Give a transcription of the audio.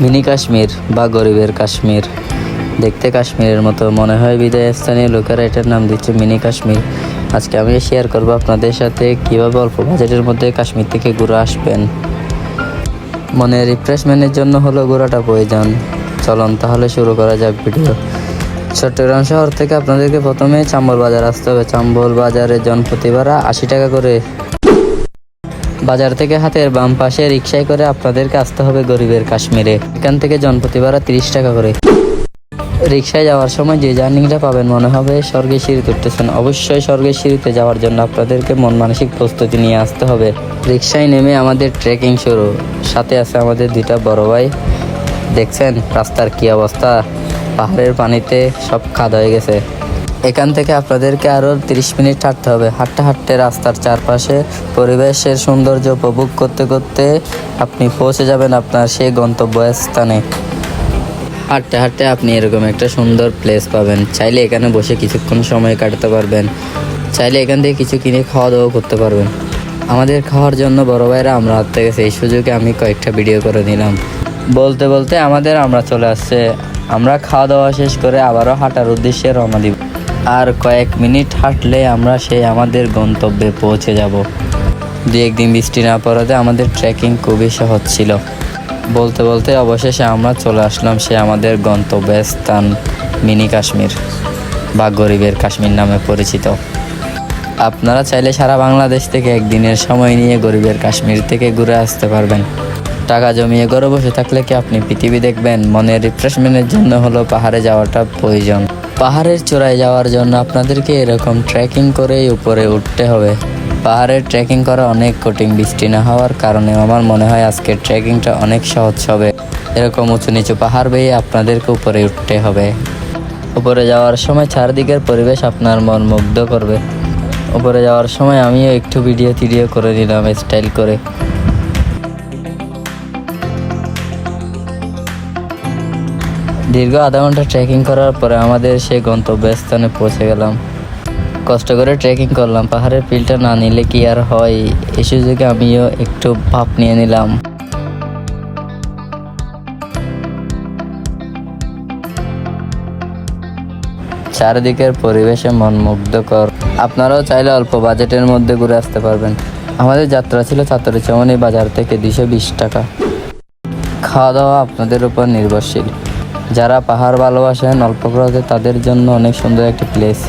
Mini Kashmir বা গরিবের কাশ্মীর। দেখতে কাশ্মীরের মতো মনে হয় বিদায় স্থানীয় লোকেরা এটার নাম দিচ্ছে মিনি কাশ্মীর। আজকে আমি শেয়ার করব আপনাদের সাথে কিভাবে অল্প বাজেটের মধ্যে কাশ্মীর থেকে ঘুরে আসবেন। মনে রিফ্রেশমেন্টের জন্য হলো ঘোরাটা প্রয়োজন। চলুন তাহলে শুরু করা যাক ভিডিও। চট্টগ্রাম শহর থেকে আপনাদেরকে প্রথমে চাম্বল বাজার আসতে হবে। চাম্বল বাজারে জনপ্রতি ভাড়া 80 টাকা করে। বাজার থেকে হাতের বাম পাশে রিকশায় করে আপনাদেরকে আসতে হবে গরিবের কাশ্মীরে। এখান থেকে জনপ্রতি ভাড়া 30 টাকা করে। রিকশায় যাওয়ার সময় যে জার্নিটা পাবেন মনে হবে স্বর্গের সিঁড়িতে উঠতেছেন। অবশ্যই স্বর্গের সিঁড়িতে যাওয়ার জন্য আপনাদেরকে মন মানসিক প্রস্তুতি নিয়ে আসতে হবে। রিকশায় নেমে আমাদের ট্রেকিং শুরু। সাথে আছে আমাদের 2টা বড় ভাই। দেখছেন রাস্তার কি অবস্থা, পাহাড়ের পানিতে সব খাদ হয়ে গেছে। এখান থেকে আপনাদেরকে আরও 30 মিনিট হাঁটতে হবে। হাঁটতে হাঁটতে রাস্তার চারপাশে পরিবেশের সৌন্দর্য উপভোগ করতে করতে আপনি পৌঁছে যাবেন আপনার সেই গন্তব্যস্থানে। হাঁটতে হাঁটতে আপনি এরকম একটা সুন্দর প্লেস পাবেন। চাইলে এখানে বসে কিছুক্ষণ সময় কাটাতে পারবেন। চাইলে এখান থেকে কিছু কিনে খাওয়া দাওয়া করতে পারবেন। আমাদের খাওয়ার জন্য বড় ভাইরা আমরা হাঁটতে গেছে, এই সুযোগে আমি কয়েকটা ভিডিও করে নিলাম। বলতে বলতে আমরা চলে আসছে। আমরা খাওয়া দাওয়া শেষ করে আবারও হাঁটার উদ্দেশ্যে রওনা দিব। আর কয়েক মিনিট হাঁটলে আমরা আমাদের গন্তব্যে পৌঁছে যাব। 2-1 দিন বৃষ্টি না পড়াতে আমাদের ট্রেকিং খুবই সহজ ছিল। বলতে বলতে অবশেষে আমরা চলে আসলাম আমাদের গন্তব্যস্থান মিনি কাশ্মীর বা গরিবের কাশ্মীর নামে পরিচিত। আপনারা চাইলে সারা বাংলাদেশ থেকে একদিনের সময় নিয়ে গরিবের কাশ্মীর থেকে ঘুরে আসতে পারবেন। টাকা জমিয়ে ঘরে বসে থাকলে কি আপনি পৃথিবী দেখবেন? মনের রিফ্রেশমেন্টের জন্য হলো পাহাড়ে যাওয়াটা প্রয়োজন। পাহাড়ের চূড়ায় যাওয়ার জন্য আপনাদেরকে এরকম ট্রেকিং করেই উপরে উঠতে হবে। পাহাড়ের ট্রেকিং করা অনেক কঠিন। বৃষ্টি না হওয়ার কারণে আমার মনে হয় আজকের ট্রেকিংটা অনেক সহজ হবে। এরকম উঁচু নিচু পাহাড় বেয়ে আপনাদেরকে উপরে উঠতে হবে। উপরে যাওয়ার সময় চারদিকের পরিবেশ আপনার মন মুগ্ধ করবে। উপরে যাওয়ার সময় আমিও একটু ভিডিও করে নিলাম স্টাইল করে। দীর্ঘ আধা ঘন্টা ট্রেকিং করার পরে আমাদের সেই গন্তব্যস্থানে পৌঁছে গেলাম। কষ্ট করে ট্রেকিং করলাম, পাহাড়ের ফিলটা না নিলে কি আর হয়। এই সুযোগে আমিও একটু ভাপ নিয়ে নিলাম। চারিদিকের পরিবেশে মন মুগ্ধকর। আপনারাও চাইলে অল্প বাজেটের মধ্যে ঘুরে আসতে পারবেন। আমাদের যাত্রা ছিল চাতুরীচমনি বাজার থেকে 220 টাকা। খাওয়া দাওয়া আপনাদের উপর নির্ভরশীল। যারা পাহাড় ভালোবাসেন অল্প খরচে, তাদের জন্য অনেক সুন্দর একটি প্লেস।